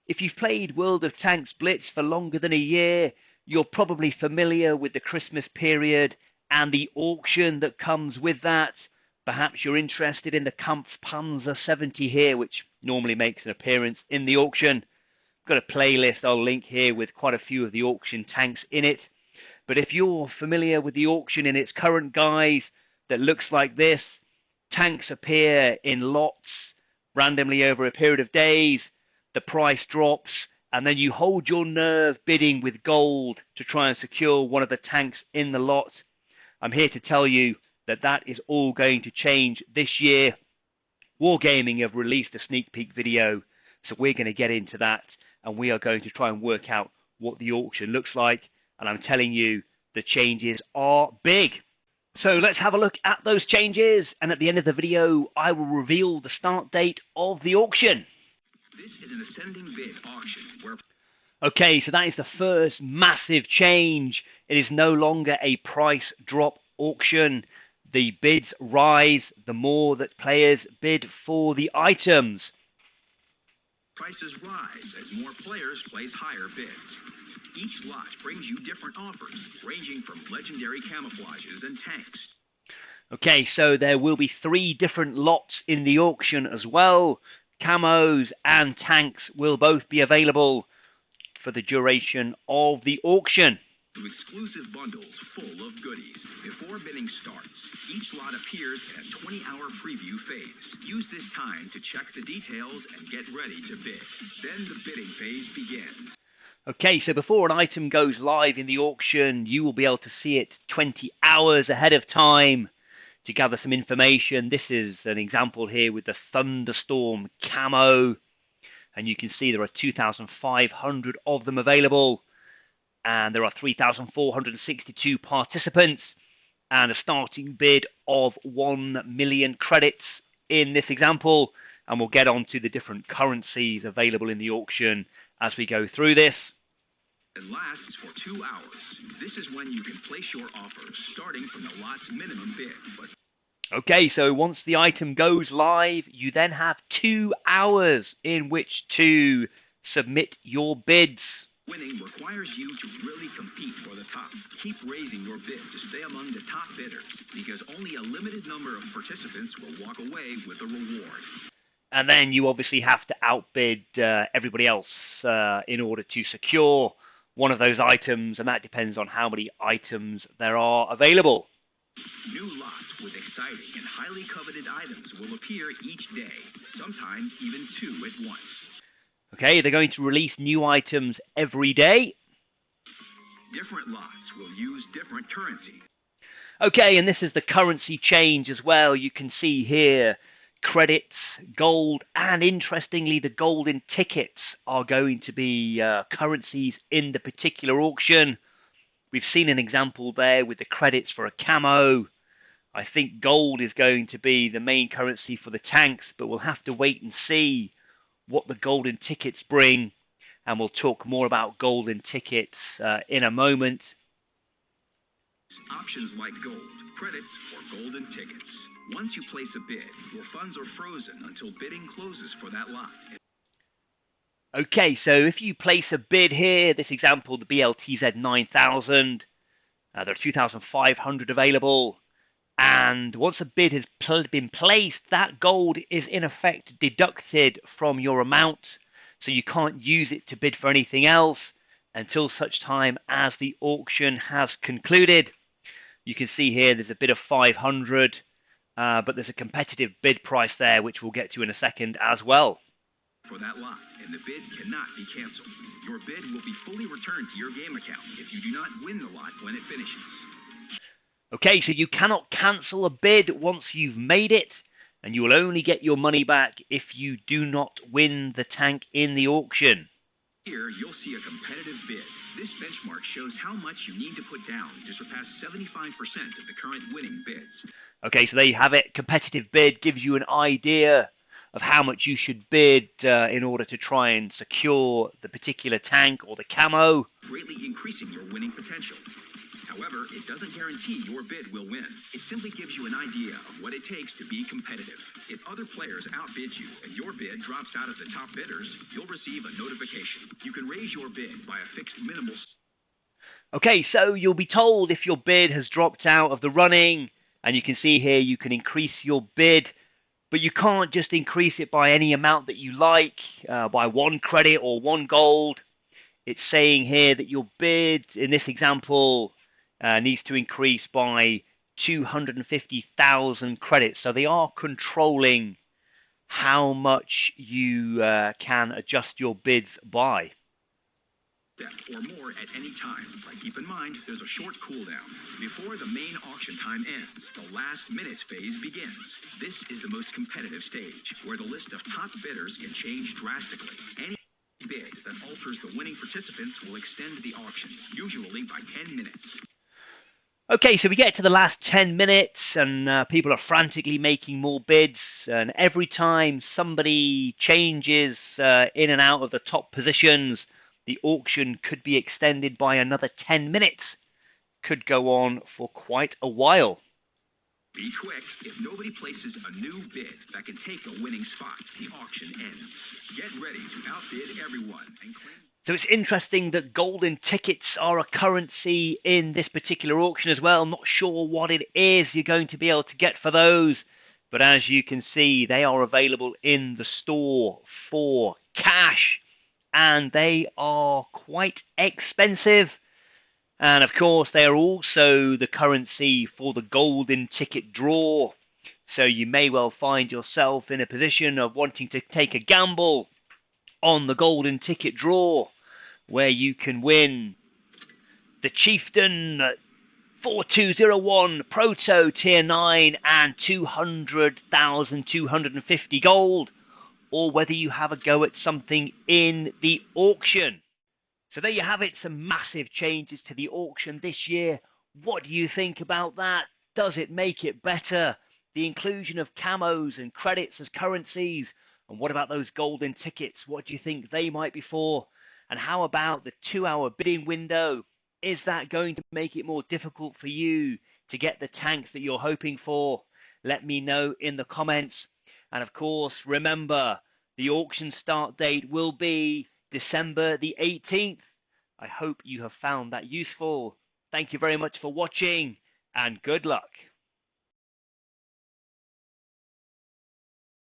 If you've played World of Tanks Blitz for longer than a year, you're probably familiar with the Christmas period and the auction that comes with that. Perhaps you're interested in the Kampfpanzer 70 here, which normally makes an appearance in the auction. Got a playlist I'll link here with quite a few of the auction tanks in it. But if you're familiar with the auction in its current guise that looks like this, tanks appear in lots randomly over a period of days, the price drops, and then you hold your nerve bidding with gold to try and secure one of the tanks in the lot. I'm here to tell you that that is all going to change this year. Wargaming have released a sneak peek video, so we're going to get into that, and we are going to try and work out what the auction looks like, and I'm telling you, the changes are big. So let's have a look at those changes, and at the end of the video, I will reveal the start date of the auction. This is an ascending bid auction where... Okay, so that is the first massive change. It is no longer a price drop auction. The bids rise the more that players bid for the items. Prices rise as more players place higher bids. Each lot brings you different offers, ranging from legendary camouflages and tanks. Okay, so there will be 3 different lots in the auction as well. Camos and tanks will both be available for the duration of the auction. Exclusive bundles full of goodies. Before bidding starts, each lot appears in a 20-hour preview phase. Use this time to check the details and get ready to bid. Then the bidding phase begins. Okay, so before an item goes live in the auction, you will be able to see it 20 hours ahead of time to gather some information. This is an example here with the Thunderstorm camo, and you can see there are 2,500 of them available, and there are 3,462 participants, and a starting bid of 1 million credits in this example, and we'll get on to the different currencies available in the auction as we go through this. It lasts for 2 hours. This is when you can place your offers, starting from the lot's minimum bid. Okay, so once the item goes live, you then have 2 hours in which to submit your bids. Winning requires you to really compete for the top. Keep raising your bid to stay among the top bidders, because only a limited number of participants will walk away with a reward. And then you obviously have to outbid everybody else in order to secure one of those items, and that depends on how many items there are available. New lots with exciting and highly coveted items will appear each day, sometimes even 2 at once. Okay, they're going to release new items every day. Different lots will use different currency. Okay, and this is the currency change as well. You can see here credits, gold, and interestingly, the golden tickets are going to be currencies in the particular auction. We've seen an example there with the credits for a camo. I think gold is going to be the main currency for the tanks, but we'll have to wait and see what the golden tickets bring, and we'll talk more about golden tickets in a moment. Options like gold, credits, or golden tickets. Once you place a bid, your funds are frozen until bidding closes for that lot. Okay, so if you place a bid here, this example, the BLTZ 9000, there are 2,500 available, and once a bid has been placed, that gold is in effect deducted from your amount, so you can't use it to bid for anything else until such time as the auction has concluded. You can see here there's a bid of 500, but there's a competitive bid price there, which we'll get to in a second as well. For that lot, and the bid cannot be canceled. Your bid will be fully returned to your game account if you do not win the lot when it finishes. Okay, so you cannot cancel a bid once you've made it, and you will only get your money back if you do not win the tank in the auction. Here, you'll see a competitive bid. This benchmark shows how much you need to put down to surpass 75% of the current winning bids. Okay, so there you have it. Competitive bid gives you an idea of how much you should bid in order to try and secure the particular tank or the camo. Greatly increasing your winning potential. However, it doesn't guarantee your bid will win. It simply gives you an idea of what it takes to be competitive. If other players outbid you and your bid drops out of the top bidders, you'll receive a notification. You can raise your bid by a fixed minimal. Okay, so you'll be told if your bid has dropped out of the running, and you can see here you can increase your bid, but you can't just increase it by any amount that you like, by 1 credit or 1 gold. It's saying here that your bid, in this example, needs to increase by 250,000 credits. So they are controlling how much you can adjust your bids by. Or more at any time. But keep in mind, there's a short cooldown. Before the main auction time ends, the last minutes phase begins. This is the most competitive stage, where the list of top bidders can change drastically. Any bid that alters the winning participants will extend the auction, usually by 10 minutes. Okay, so we get to the last 10 minutes and people are frantically making more bids, and every time somebody changes in and out of the top positions, the auction could be extended by another 10 minutes. Could go on for quite a while. Be quick. If nobody places a new bid that can take a winning spot, the auction ends. Get ready to outbid everyone and claim. So it's interesting that golden tickets are a currency in this particular auction as well. I'm not sure what it is you're going to be able to get for those, but as you can see, they are available in the store for cash, and they are quite expensive. And of course, they are also the currency for the golden ticket draw. So you may well find yourself in a position of wanting to take a gamble on the golden ticket draw, where you can win the Chieftain 4201 Proto Tier 9 and 200,250 gold, or whether you have a go at something in the auction. So there you have it, some massive changes to the auction this year. What do you think about that? Does it make it better? The inclusion of camos and credits as currencies. And what about those golden tickets? What do you think they might be for? And how about the 2-hour bidding window? Is that going to make it more difficult for you to get the tanks that you're hoping for? Let me know in the comments. And of course, remember, the auction start date will be December the 18th. I hope you have found that useful. Thank you very much for watching, and good luck.